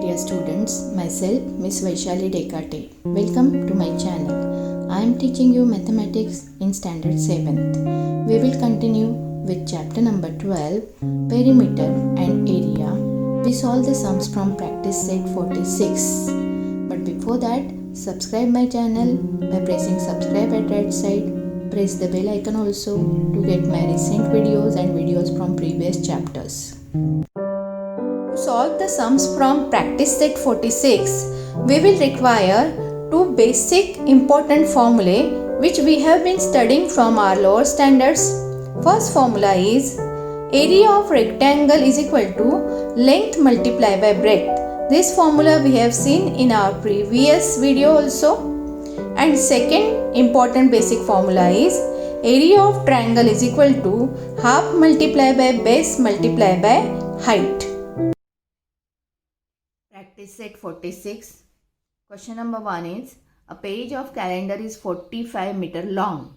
dear students, myself Miss Vaishali Dekate. Welcome to my channel. I am teaching you mathematics in standard 7th. We will continue with chapter number 12, perimeter and area. We solve the sums from practice set 46. But before that, subscribe my channel by pressing subscribe at right side. Press the bell icon also to get my recent videos and videos from previous chapters. To solve the sums from practice set 46, we will require two basic important formulae which we have been studying from our lower standards. First formula is area of rectangle is equal to length multiplied by breadth. This formula we have seen in our previous video also. And second important basic formula is area of triangle is equal to half multiplied by base multiplied by height. Practice set 46. Question number 1 is a page of calendar is 45 meter long.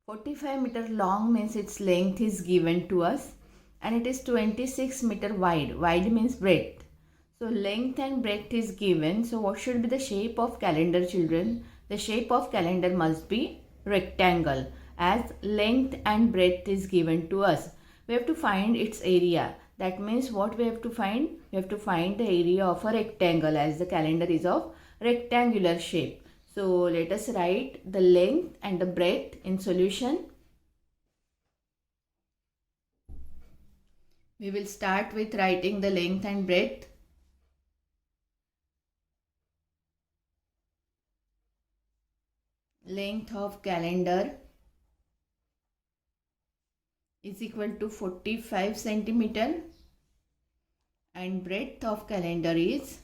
45 meter long means its length is given to us and it is 26 meter wide. Wide means breadth. So length and breadth is given. So what should be the shape of calendar, children? The shape of calendar must be rectangle as length and breadth is given to us. We have to find its area. That means what we have to find? We have to find the area of a rectangle as the calendar is of rectangular shape. So let us write the length and the breadth in solution. We will start with writing the length and breadth. Length of calendar is equal to 45 centimeter and breadth of calendar is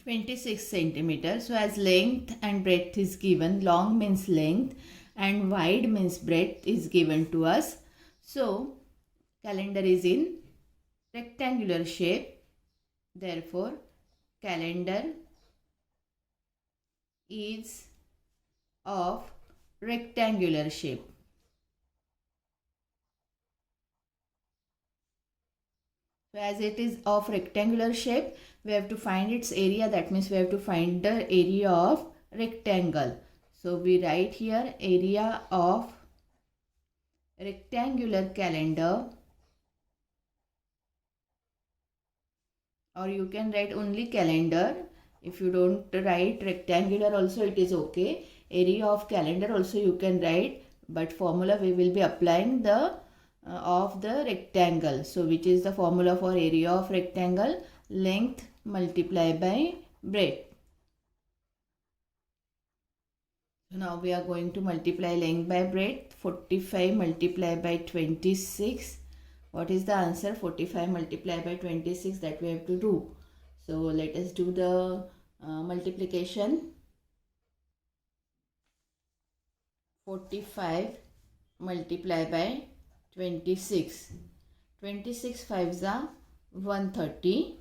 26 centimeter. So as length and breadth is given, long means length and wide means breadth is given to us. So calendar is in rectangular shape. Therefore, calendar is of rectangular shape. So as it is of rectangular shape, we have to find its area. That means we have to find the area of rectangle. So we write here area of rectangular calendar, or you can write only calendar. If you don't write rectangular also it is okay. Area of calendar also you can write, but formula we will be applying the of the rectangle. So which is the formula for area of rectangle? Length multiplied by breadth. So now we are going to multiply length by breadth. 45 multiplied by 26. What is the answer? 45 multiplied by 26, that we have to do. So let us do the multiplication. 45 multiplied by 26. 26 5s are 130.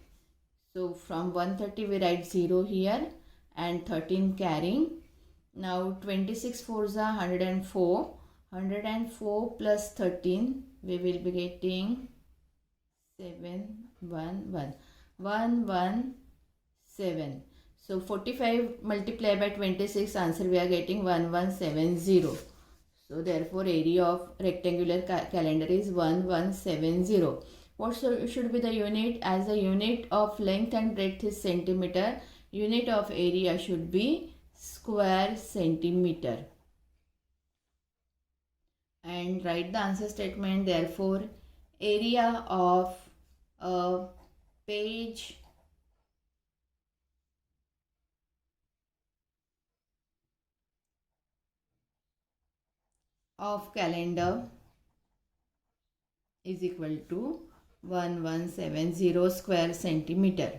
So from 130 we write 0 here and 13 carrying. Now 26 4s are 104. 104 plus 13 we will be getting 117. So 45 multiplied by 26, answer we are getting 1170. So therefore area of rectangular calendar is 1170. What should be the unit? As the unit of length and breadth is centimeter, unit of area should be square centimeter. And write the answer statement. Therefore area of a page of calendar is equal to 1170 square centimeter.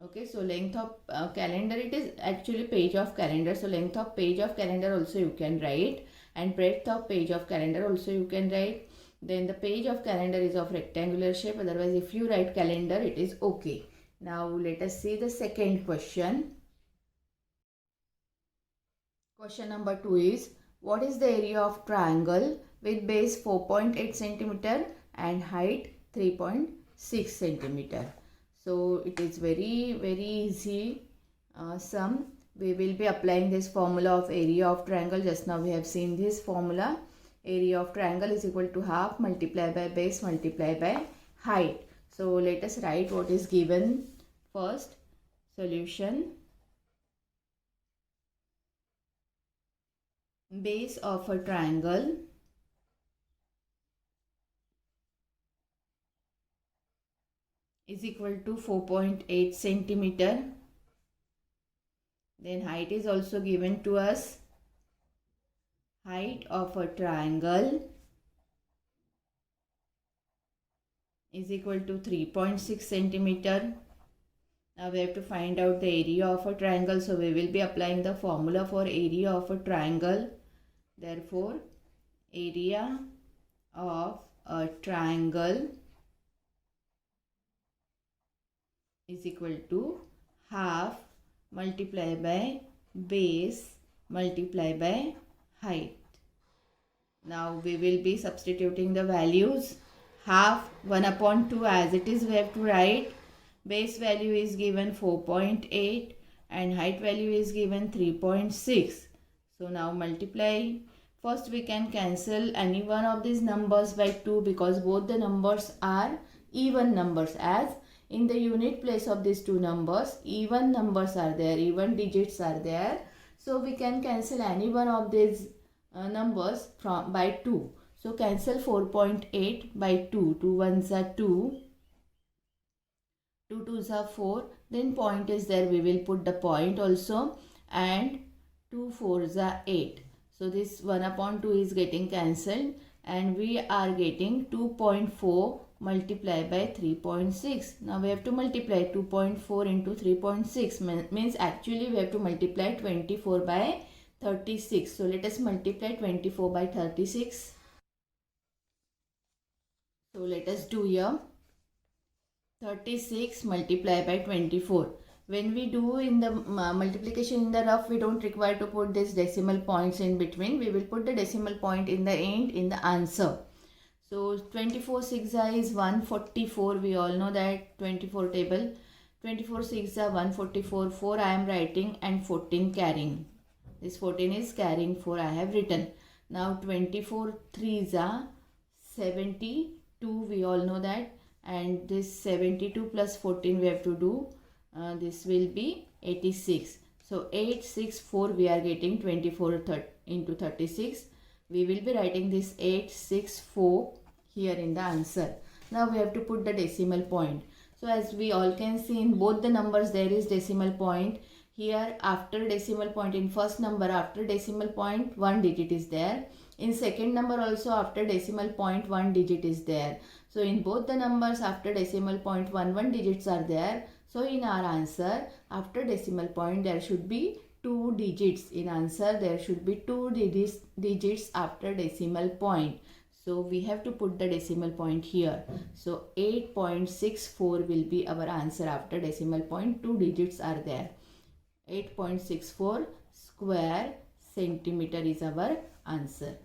Okay, so length of calendar, it is actually page of calendar. So length of page of calendar also you can write, and breadth of page of calendar also you can write. Then the page of calendar is of rectangular shape. Otherwise, if you write calendar, it is okay. Now let us see the second question. Question number 2 is, what is the area of triangle with base 4.8 centimeter and height 3.6 centimeter. So it is very easy sum. We will be applying this formula of area of triangle. Just now we have seen this formula. Area of triangle is equal to half multiplied by base multiplied by height. So let us write what is given first. Solution. Base of a triangle is equal to 4.8 centimeter. Then height is also given to us. Height of a triangle is equal to 3.6 centimeter. Now we have to find out the area of a triangle. So we will be applying the formula for area of a triangle. Therefore, area of a triangle is equal to half multiplied by base multiplied by height. Now we will be substituting the values. Half 1 upon 2 as it is we have to write. Base value is given 4.8 and height value is given 3.6. So now multiply. First we can cancel any one of these numbers by 2 because both the numbers are even numbers, as in the unit place of these two numbers even numbers are there, even digits are there. So we can cancel any one of these numbers by 2. So cancel 4.8 by 2. 2 ones are 2. 2 2s are 4. Then point is there. We will put the point also. And 2 4s are 8. So this 1 upon 2 is getting cancelled. And we are getting 2.4 multiplied by 3.6. Now we have to multiply 2.4 into 3.6. Means actually we have to multiply 24 by 36. So let us multiply 24 by 36. So let us do here. 36 multiplied by 24. When we do in the multiplication in the rough, we don't require to put this decimal points in between. We will put the decimal point in the end in the answer. So 24 6 is 144. We all know that 24 table. 24 6 are 144. 4 I am writing and 14 carrying. This 14 is carrying 4 I have written. Now 24 3s are 72. We all know that. And this 72 plus 14 we have to do. This will be 86. So 864 we are getting 24 into 36. We will be writing this 864 here in the answer. Now we have to put the decimal point. So as we all can see in both the numbers there is decimal point. Here after decimal point, in first number after decimal point 1 digit is there. In second number also after decimal point 1 digit is there. So in both the numbers after decimal point 1 digits are there. So in our answer after decimal point there should be 2 digits. In answer there should be 2 digits after decimal point. So we have to put the decimal point here. So 8.64 will be our answer after decimal point. 2 digits are there. 8.64 square centimeter is our answer.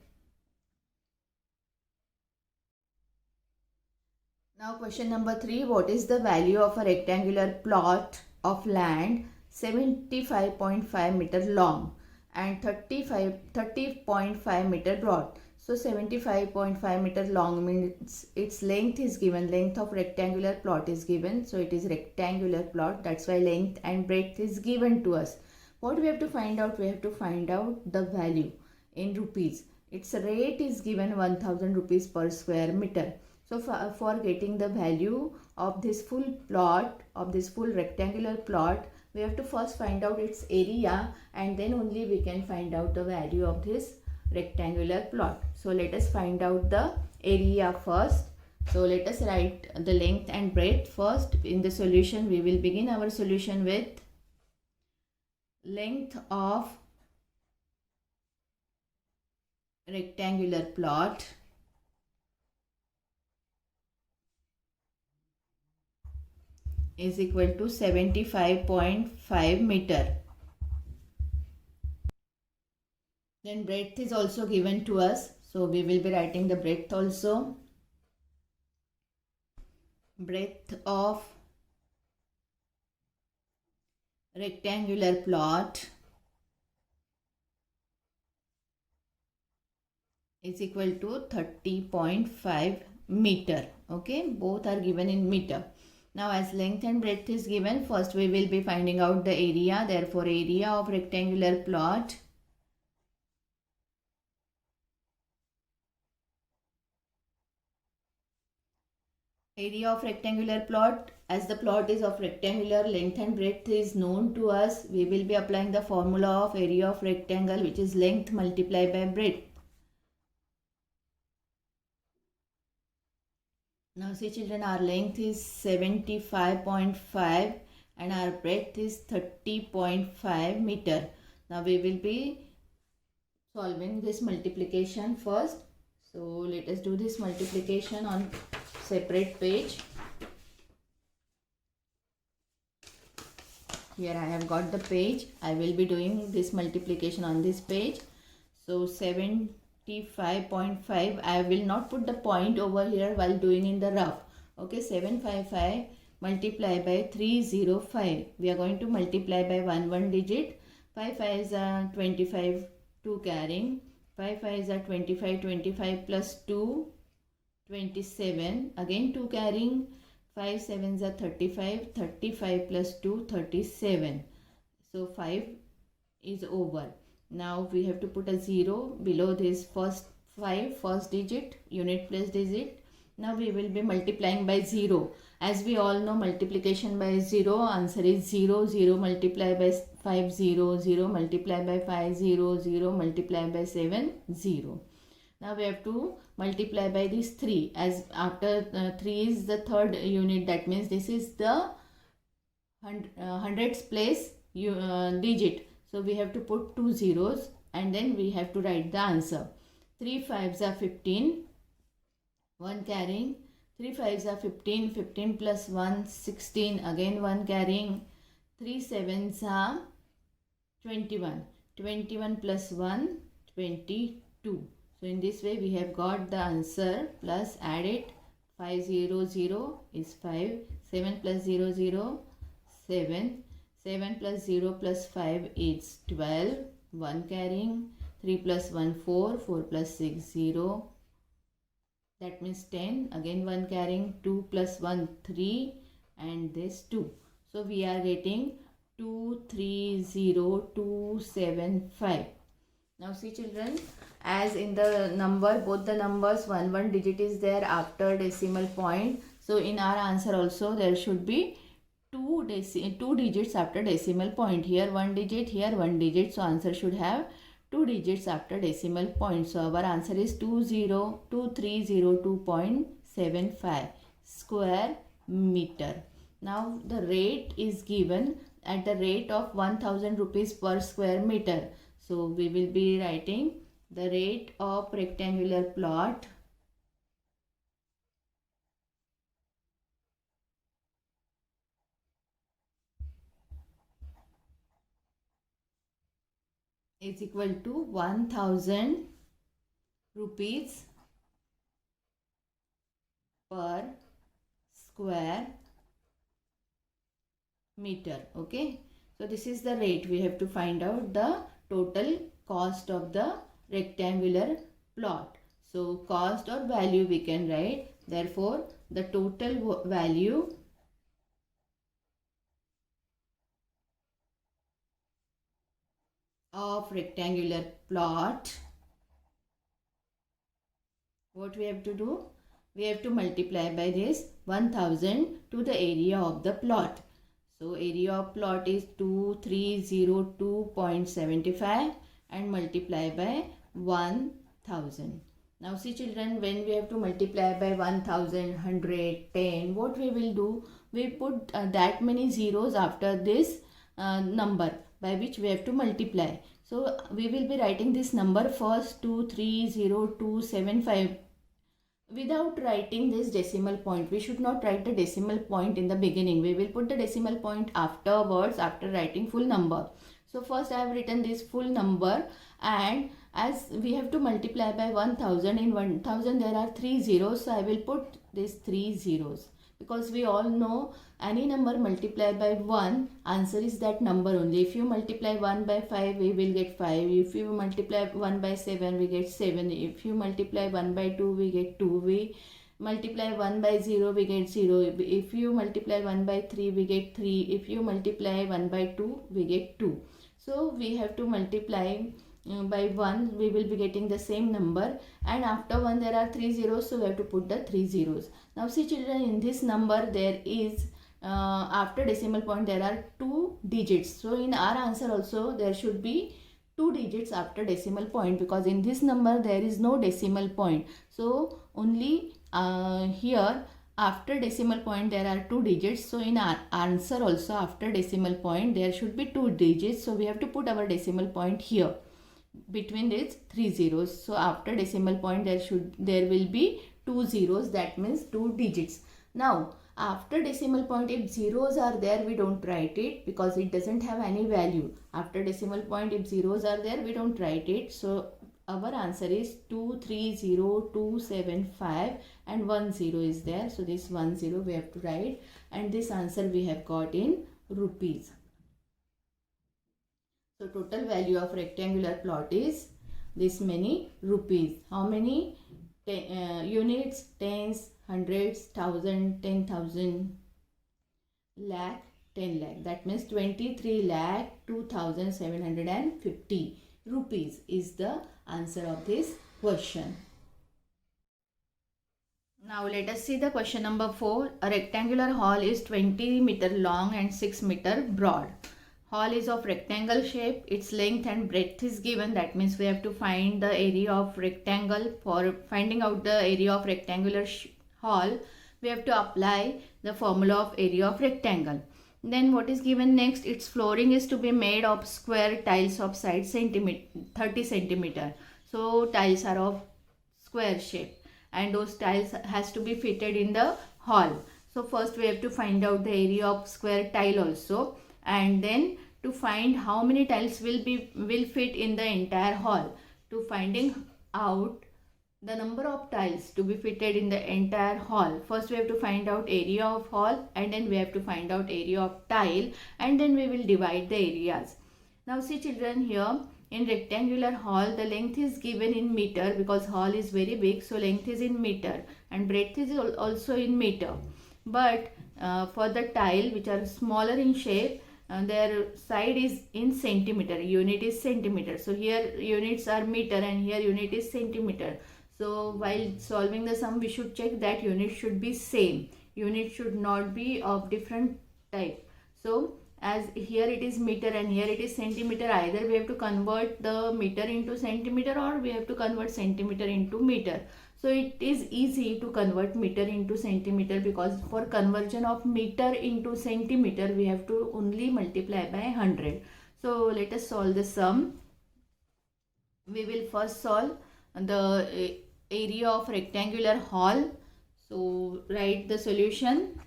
Now question number 3. What is the value of a rectangular plot of land 75.5 meter long and 30.5 meter broad? So 75.5 meter long means its length is given. Length of rectangular plot is given. So it is rectangular plot. That's why length and breadth is given to us. What we have to find out? We have to find out the value in rupees. Its rate is given 1000 rupees per square meter. So for getting the value of this full plot, of this full rectangular plot, we have to first find out its area and then only we can find out the value of this rectangular plot. So let us find out the area first. So let us write the length and breadth first. In the solution, we will begin our solution with length of rectangular plot is equal to 75.5 meter. Then breadth is also given to us. So we will be writing the breadth also. Breadth of rectangular plot is equal to 30.5 meter. Okay, both are given in meter. Now as length and breadth is given, first we will be finding out the area. Therefore area of rectangular plot as the plot is of rectangular, length and breadth is known to us. We will be applying the formula of area of rectangle, which is length multiplied by breadth. Now see children, our length is 75.5 and our breadth is 30.5 meter. Now we will be solving this multiplication first. So let us do this multiplication on separate page. Here I have got the page. I will be doing this multiplication on this page. So 75.5, I will not put the point over here while doing in the rough. Okay, 755 multiply by 305. We are going to multiply by one digit. 5 5s are 25, 2 carrying. 5 5s are 25, 25 plus 2, 27. Again 2 carrying. 5 7s are 35, 35 plus 2, 37. So 5 is over. Now we have to put a 0 below this first digit, unit place digit. Now we will be multiplying by 0. As we all know, multiplication by 0, answer is 0. 0 multiplied by 5, 0. 0 multiplied by 5, 0. 0 multiplied by 7, 0. Now we have to multiply by this 3. As after 3 is the third unit, that means this is the hundreds place digit. So we have to put 2 zeros and then we have to write the answer. 3 5s are 15. 1 carrying. 3 5s are 15. 15 plus 1, 16. Again 1 carrying. 3 7s are 21. 21 plus 1, 22. So in this way we have got the answer plus add it. 500 is 5. 7 plus 00, 7. 7 plus 0 plus 5 is 12. 1 carrying. 3 plus 1, 4. 4 plus 6, 0. That means 10. Again 1 carrying. 2 plus 1, 3. And this 2. So we are getting 230275. Now see children, as in the number, both the numbers, one digit is there after decimal point. So in our answer also there should be two digits after decimal point. Here 1 digit, here 1 digit. So answer should have 2 digits after decimal point. So our answer is 2302.75 square meter. Now the rate is given at the rate of 1000 rupees per square meter. So we will be writing the rate of rectangular plot is equal to 1000 rupees per square meter. Okay, so this is the rate. We have to find out the total cost of the rectangular plot. So cost or value we can write. Therefore the total value of rectangular plot, what we have to do? We have to multiply by this 1000 to the area of the plot. So area of plot is 2302.75 and multiply by 1000. Now see children, when we have to multiply by 1000, 110, what we will do? We put that many zeros after this number by which we have to multiply. So we will be writing this number first, 230275, without writing this decimal point. We should not write the decimal point in the beginning. We will put the decimal point afterwards after writing full number. So first I have written this full number and as we have to multiply by 1000, in 1000 there are 3 zeros, so I will put these 3 zeros, because we all know any number multiplied by 1, answer is that number only. If you multiply 1 by 5, we will get 5. If you multiply 1 by 7, we get 7. If you multiply 1 by 2, we get 2. We multiply 1 by 0, we get 0. If you multiply 1 by 3, we get 3. If you multiply 1 by 2, we get 2. So we have to multiply by 1, we will be getting the same number, and after 1 there are 3 zeros, so we have to put the 3 zeros. Now see children, in this number there is after decimal point there are 2 digits, so in our answer also there should be 2 digits after decimal point, because in this number there is no decimal point. So only here after decimal point there are 2 digits, so in our answer also after decimal point there should be 2 digits, so we have to put our decimal point here between these 3 zeros. So after decimal point there will be 2 zeros, that means 2 digits. Now after decimal point, if zeros are there, we don't write it because it doesn't have any value. After decimal point, if zeros are there, we don't write it. So our answer is 230275 and 10 is there. So this 10 we have to write, and this answer we have got in rupees. So total value of rectangular plot is this many rupees. How many units? Tens, hundreds, thousand, 10,000, lakh, 10 lakh. That means 23,02,750 rupees is the answer of this question. Now let us see the question number 4. A rectangular hall is 20 meter long and 6 meter broad. Hall is of rectangle shape. Its length and breadth is given. That means we have to find the area of rectangle. For finding out the area of rectangular hall, we have to apply the formula of area of rectangle. Then what is given next? Its flooring is to be made of square tiles of size 30 centimeter. So tiles are of square shape, and those tiles has to be fitted in the hall. So first we have to find out the area of square tile also, and then to find how many tiles will fit in the entire hall. To finding out the number of tiles to be fitted in the entire hall, first we have to find out area of hall, and then we have to find out area of tile, and then we will divide the areas. Now see children, here in rectangular hall the length is given in meter, because hall is very big, so length is in meter, and breadth is also in meter. But for the tile which are smaller in shape, their side is in centimeter, unit is centimeter. So here units are meter and here unit is centimeter. So while solving the sum, we should check that unit should be same. Unit should not be of different type. So as here it is meter and here it is centimeter, either we have to convert the meter into centimeter or we have to convert centimeter into meter. So it is easy to convert meter into centimeter, because for conversion of meter into centimeter we have to only multiply by 100. So let us solve the sum. We will first solve the area of rectangular hall. So write the solution.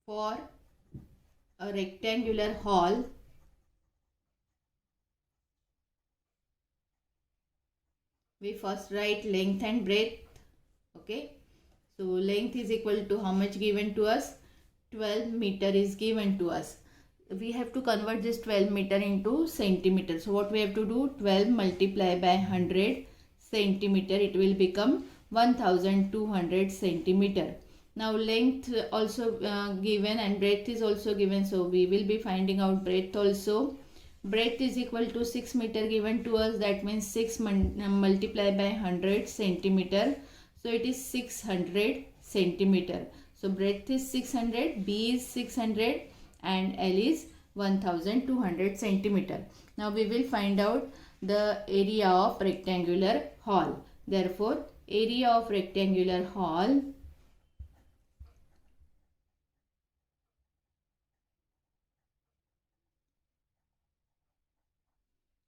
For a rectangular hall, we first write length and breadth. Okay, so length is equal to how much given to us? 12 meter is given to us. We have to convert this 12 meter into centimeter. So what we have to do? 12 multiplied by 100 centimeter, it will become 1200 centimeter. Now length also given and breadth is also given, so we will be finding out breadth also. Breadth is equal to 6 meter given to us, that means 6 multiplied by 100 centimeter, so it is 600 centimeter. So breadth is 600, B is 600 and L is 1200 centimeter. Now we will find out the area of rectangular hall. Therefore area of rectangular hall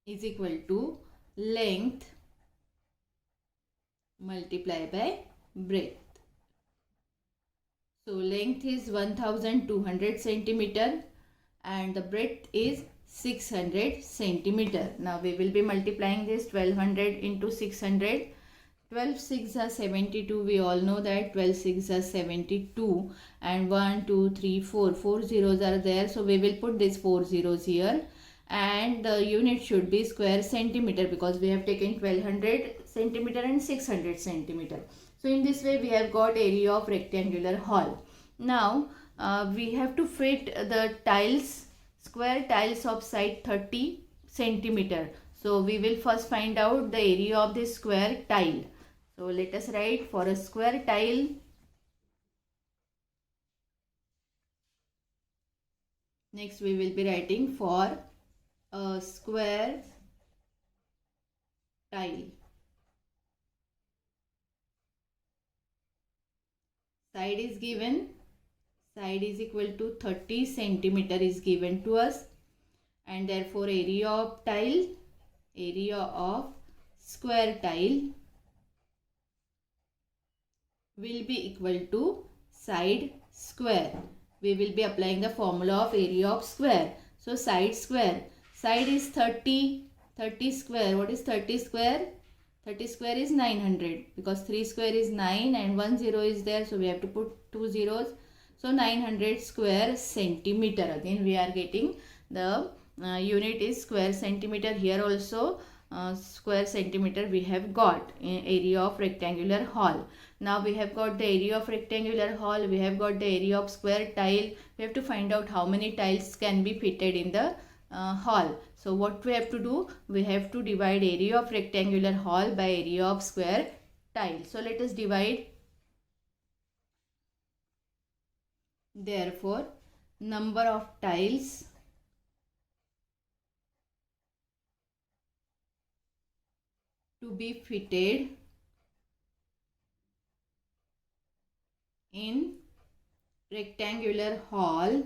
is equal to length multiplied by breadth. So length is 1200 centimeter and the breadth is 600 centimeter. Now we will be multiplying this 1200 into 600. 12 6 are 72. We all know that 12 6 are 72, and 1 2 3 4 4 zeros are there, so we will put these 4 zeros here, and the unit should be square centimeter because we have taken 1200 centimeter and 600 centimeter. So in this way we have got area of rectangular hall. Now we have to fit the tiles, square tiles of side 30 centimeter. So we will first find out the area of this square tile. So let us write for a square tile. Next we will be writing for a square tile. Side is given. Side is equal to 30 centimeter is given to us, and therefore area of tile, area of square tile will be equal to side square. We will be applying the formula of area of square. So side square, side is 30, 30 square. What is 30 square? 30 square is 900 because 3 square is 9 and 1 0 is there, so we have to put 2 zeros. So 900 square centimeter. Again we are getting the unit is square centimeter. Here also square centimeter we have got in area of rectangular hall. Now we have got the area of rectangular hall, we have got the area of square tile. We have to find out how many tiles can be fitted in the hall. So what we have to do? We have to divide area of rectangular hall by area of square tile. So let us divide. Therefore, number of tiles to be fitted in rectangular hall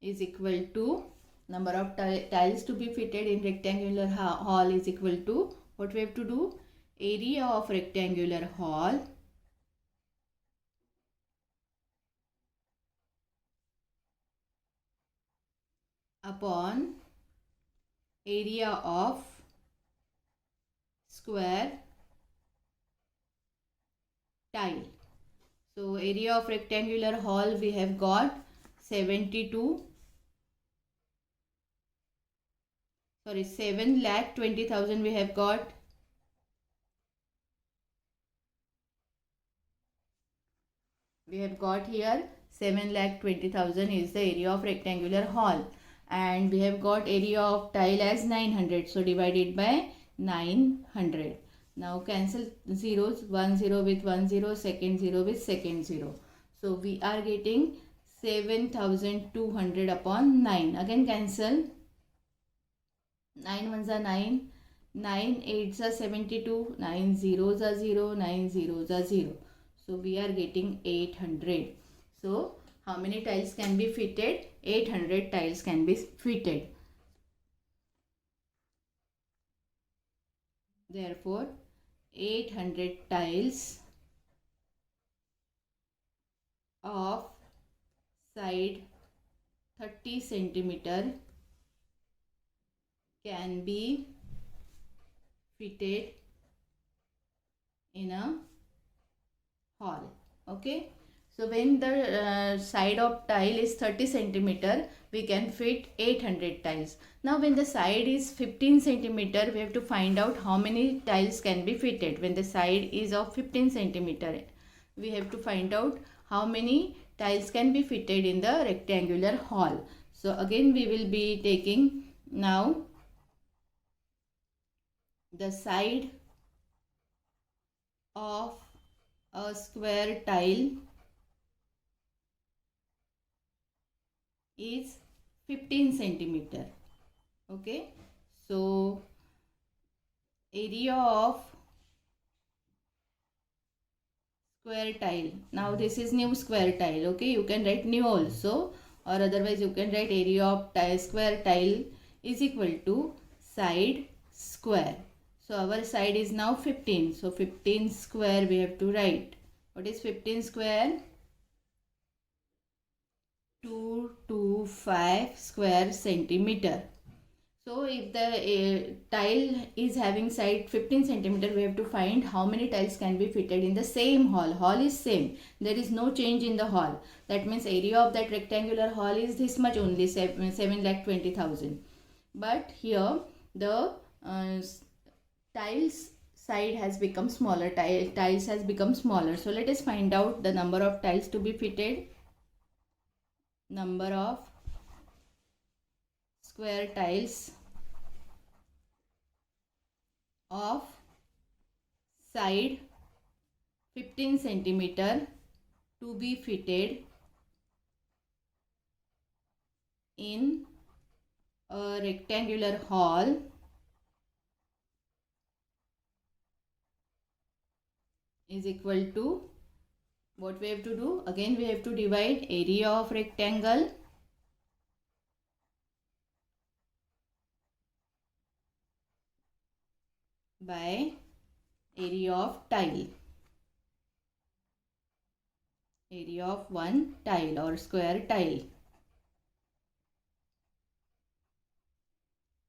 is equal to number of tiles to be fitted in rectangular hall is equal to what we have to do? Area of rectangular hall upon area of square tile. So area of rectangular hall we have got 7,20,000 we have got. We have got here 7,20,000 is the area of rectangular hall, and we have got area of tile as 900, so divided by 900. Now cancel zeros, 1 0 with 1 0, second 0 with second 0. So we are getting 7,200 upon 9. Again cancel. 9 ones are 9, 9 8s are 72, 9 zeros are 0, 9 zeros are 0. So we are getting 800. So how many tiles can be fitted? 800 tiles can be fitted. Therefore 800 tiles of side 30 centimeter can be fitted in a hall. Okay, so when the side of tile is 30 centimeter, we can fit 800 tiles. Now when the side is 15 centimeter, we have to find out how many tiles can be fitted. When the side is of 15 centimeter, we have to find out how many tiles can be fitted in the rectangular hall. So again we will be taking now the side of a square tile is 15 centimeter. Okay, so area of square tile. Now this is new square tile. Okay, you can write new also, or otherwise you can write area of square tile is equal to side square. So our side is now 15. So 15 square we have to write. What is 15 square? 225 square centimeter. So if the tile is having side 15 centimeter, we have to find how many tiles can be fitted in the same hall. Hall is same. There is no change in the hall. That means area of that rectangular hall is this much only, 7,20,000. But here the tiles side has become smaller. Tiles has become smaller. So let us find out the number of tiles to be fitted. Number of square tiles of side 15 centimeter to be fitted in a rectangular hall is equal to, what we have to do? Again we have to divide area of rectangle by area of tile. Area of one tile or square tile.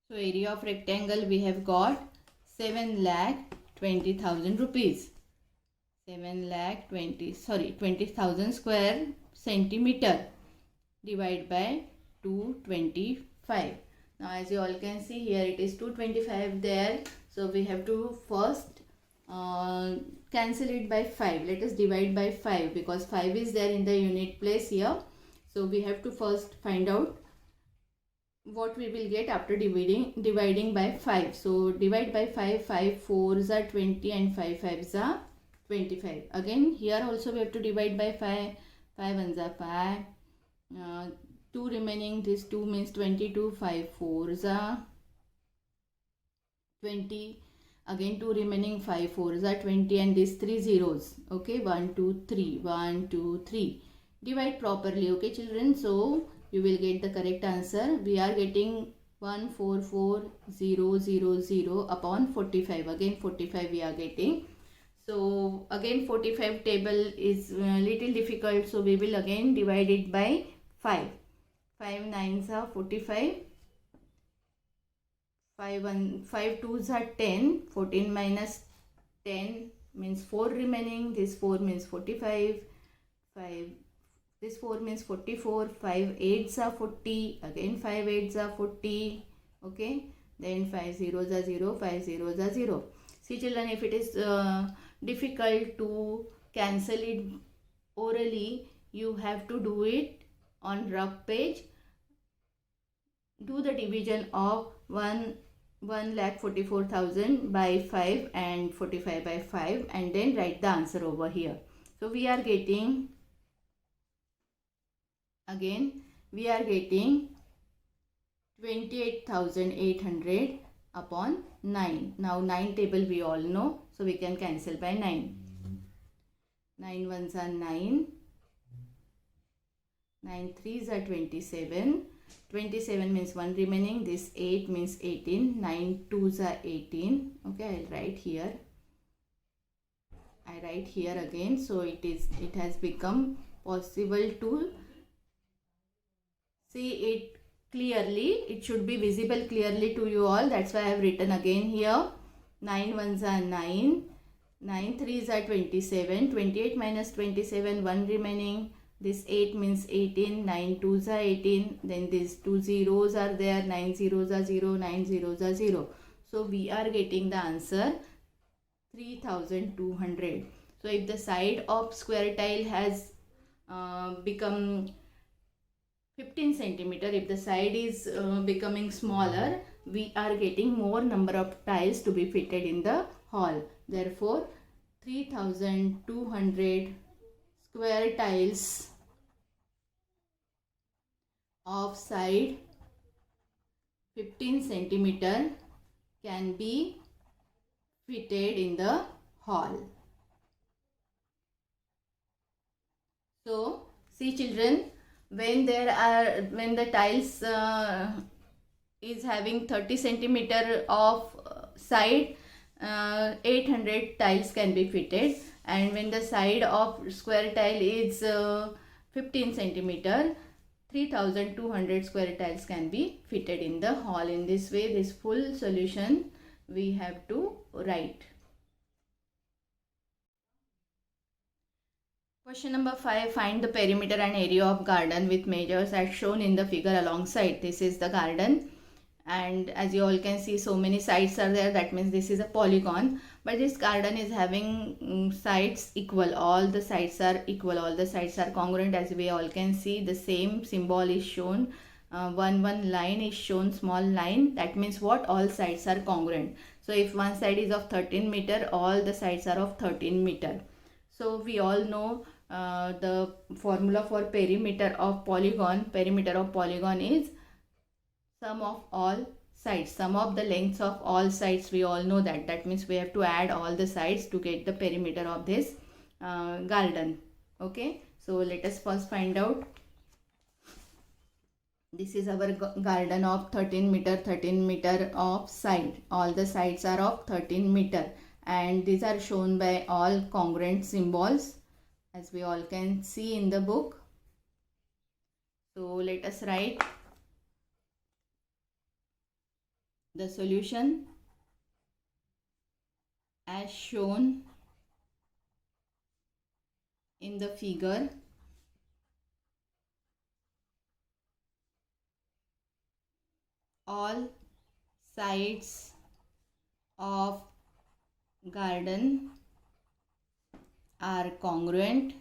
So area of rectangle we have got 7,20,000 rupees. 20,000 square centimeter divided by 225. Now as you all can see here, it is 225 there. So we have to first cancel it by 5. Let us divide by 5 because 5 is there in the unit place here. So we have to first find out what we will get after dividing by 5. So divide by 5. 5 4s are 20 and 5 5s are 25. Again here also we have to divide by 5. 5 1s are 5. 2 remaining, this 2 means 22. 5 4s are 20. Again 2 remaining, 5 4s are 20 and these 3 zeros. Okay, 1 2 3. 1 2 3. Divide properly, okay children. So you will get the correct answer. We are getting 144,000 upon 45. Again 45 we are getting. So again 45 table is little difficult. So we will again divide it by 5. 5 9s are 45. 5 2s are 10. 14 minus 10 means 4 remaining. This 4 means 45. 5. This 4 means 44. 5 8s are 40. Again 5 8s are 40. Okay. Then 5 zeros are 0. 5 zeros are 0. See children, if it is difficult to cancel it orally, you have to do it on rough page. Do the division of 1,44,000 by 5 and 45 by 5 and then write the answer over here. So we are getting, again we are getting 28,800 upon 9. Now 9 table we all know, so we can cancel by 9. 9 1s are 9. 9 3s are 27. 27 means 1 remaining. This 8 means 18. 9 2s are 18. Okay, I'll write here. I write here again. So it has become possible to see it clearly. It should be visible clearly to you all. That's why I have written again here. 9 1s are 9. 9 3s are 27. 28 minus 27, 1 remaining. This 8 means 18. 9 2s are 18. Then these 2 zeros are there. 9 zeros are 0. 9 zeros are 0. So we are getting the answer 3,200. So if the side of square tile has become 15 centimeter, if the side is becoming smaller, we are getting more number of tiles to be fitted in the hall. Therefore 3,200 square tiles of side 15 centimeter can be fitted in the hall. So see children, when the tiles is having 30 centimeter of side, 800 tiles can be fitted, and when the side of square tile is 15 centimeter, 3200 square tiles can be fitted in the hall. In this way, this full solution we have to write. Question number 5. Find the perimeter and area of garden with measures as shown in the figure alongside. This is the garden, and as you all can see, so many sides are there. That means this is a polygon, but this garden is having sides equal. All the sides are equal, all the sides are congruent. As we all can see, the same symbol is shown. One line is shown, small line. That means what? All sides are congruent. So if one side is of 13 meter, all the sides are of 13 meter. So we all know the formula for perimeter of polygon. Perimeter of polygon is sum of all sides, sum of the lengths of all sides. We all know that. That means we have to add all the sides to get the perimeter of this garden. Okay, so let us first find out. This is our garden of 13 meter of side. All the sides are of 13 meter, and these are shown by all congruent symbols, as we all can see in the book. So let us write the solution as shown in the figure. All sides of garden are congruent.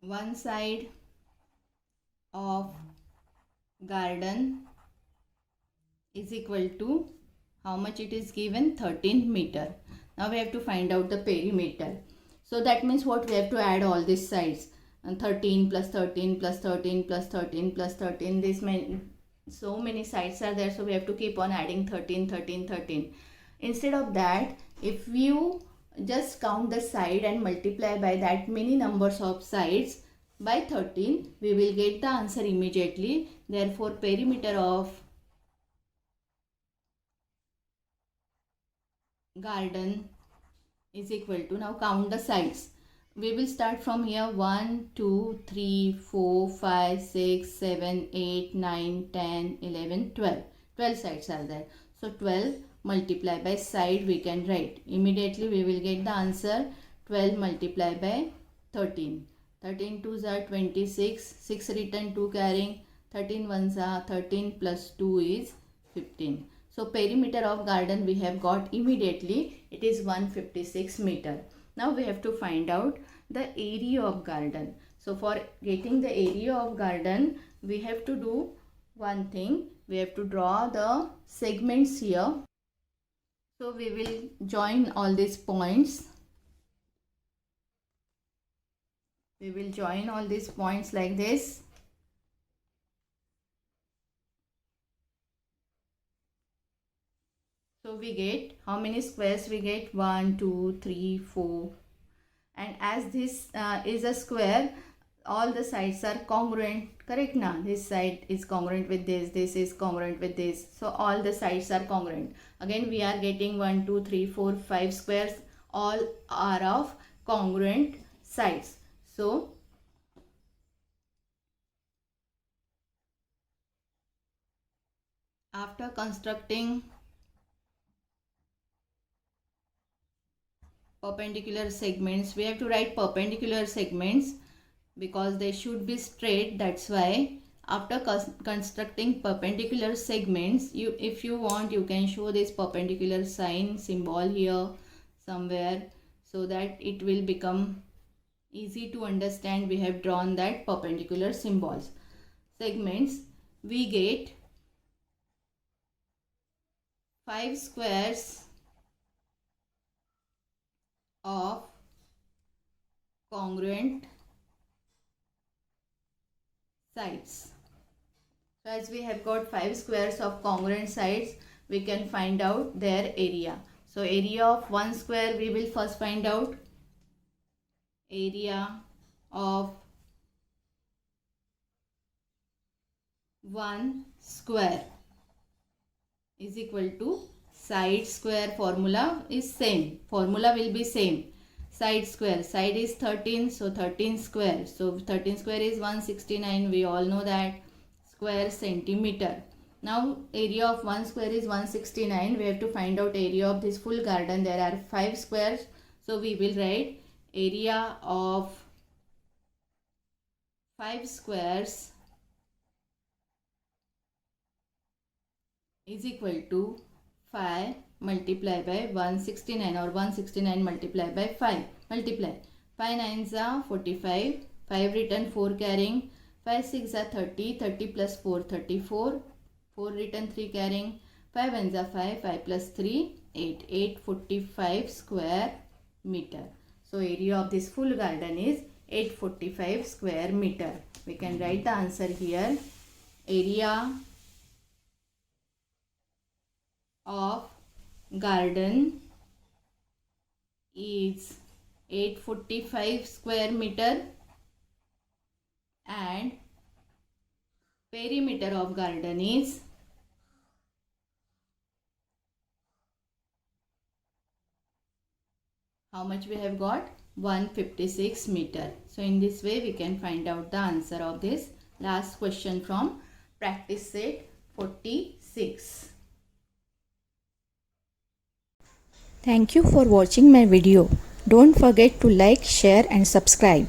One side of garden is equal to how much it is given? 13 meter. Now we have to find out the perimeter. So that means what? We have to add all these sides. And 13 plus 13 plus 13 plus 13 plus 13. So many sides are there. So we have to keep on adding 13, 13, 13. Instead of that, if you just count the side and multiply by that many numbers of sides by 13, we will get the answer immediately. Therefore, perimeter of garden is equal to, now count the sides. We will start from here. 1, 2, 3, 4, 5, 6, 7, 8, 9, 10, 11, 12. 12 sides are there. So 12 multiplied by side we can write. Immediately we will get the answer. 12 multiplied by 13. 13 2s are 26. 6 written, 2 carrying. 13 1s are 13 plus 2 is 15. So perimeter of garden we have got immediately. It is 156 meter. Now we have to find out the area of garden. So for getting the area of garden, we have to do one thing. We have to draw the segments here. So we will join all these points. We will join all these points like this. So we get, how many squares we get? 1, 2, 3, 4. And as this is a square, all the sides are congruent. Correct na? This side is congruent with this. This is congruent with this. So all the sides are congruent. Again we are getting 1, 2, 3, 4, 5 squares. All are of congruent sides. So after constructing perpendicular segments, we have to write perpendicular segments because they should be straight. That's why after constructing perpendicular segments, if you want, you can show this perpendicular sign symbol here somewhere, so that it will become easy to understand. We have drawn that perpendicular symbols. Segments, we get 5 squares of congruent sides. So as we have got 5 squares of congruent sides, we can find out their area. So area of one square, we will first find out. Area of one square is equal to side square formula is same. Formula will be same. Side square. Side is 13. So 13 square. So 13 square is 169. We all know that. Square centimeter. Now area of 1 square is 169. We have to find out area of this full garden. There are 5 squares. So we will write area of 5 squares is equal to 5 multiplied by 169 or 169 multiplied by 5. Multiply. 5 9s are 45. 5 written 4 carrying. 5 6 are 30. 30 plus 4 34. 4 written 3 carrying. 5 1s are 5. 5 plus 3 8. 845 square meter. So area of this full garden is 845 square meter. We can write the answer here. Area of garden is 845 square meter and perimeter of garden is how much we have got? 156 meter. So in this way we can find out the answer of this last question from practice set 46. Thank you for watching my video. Don't forget to like, share and subscribe.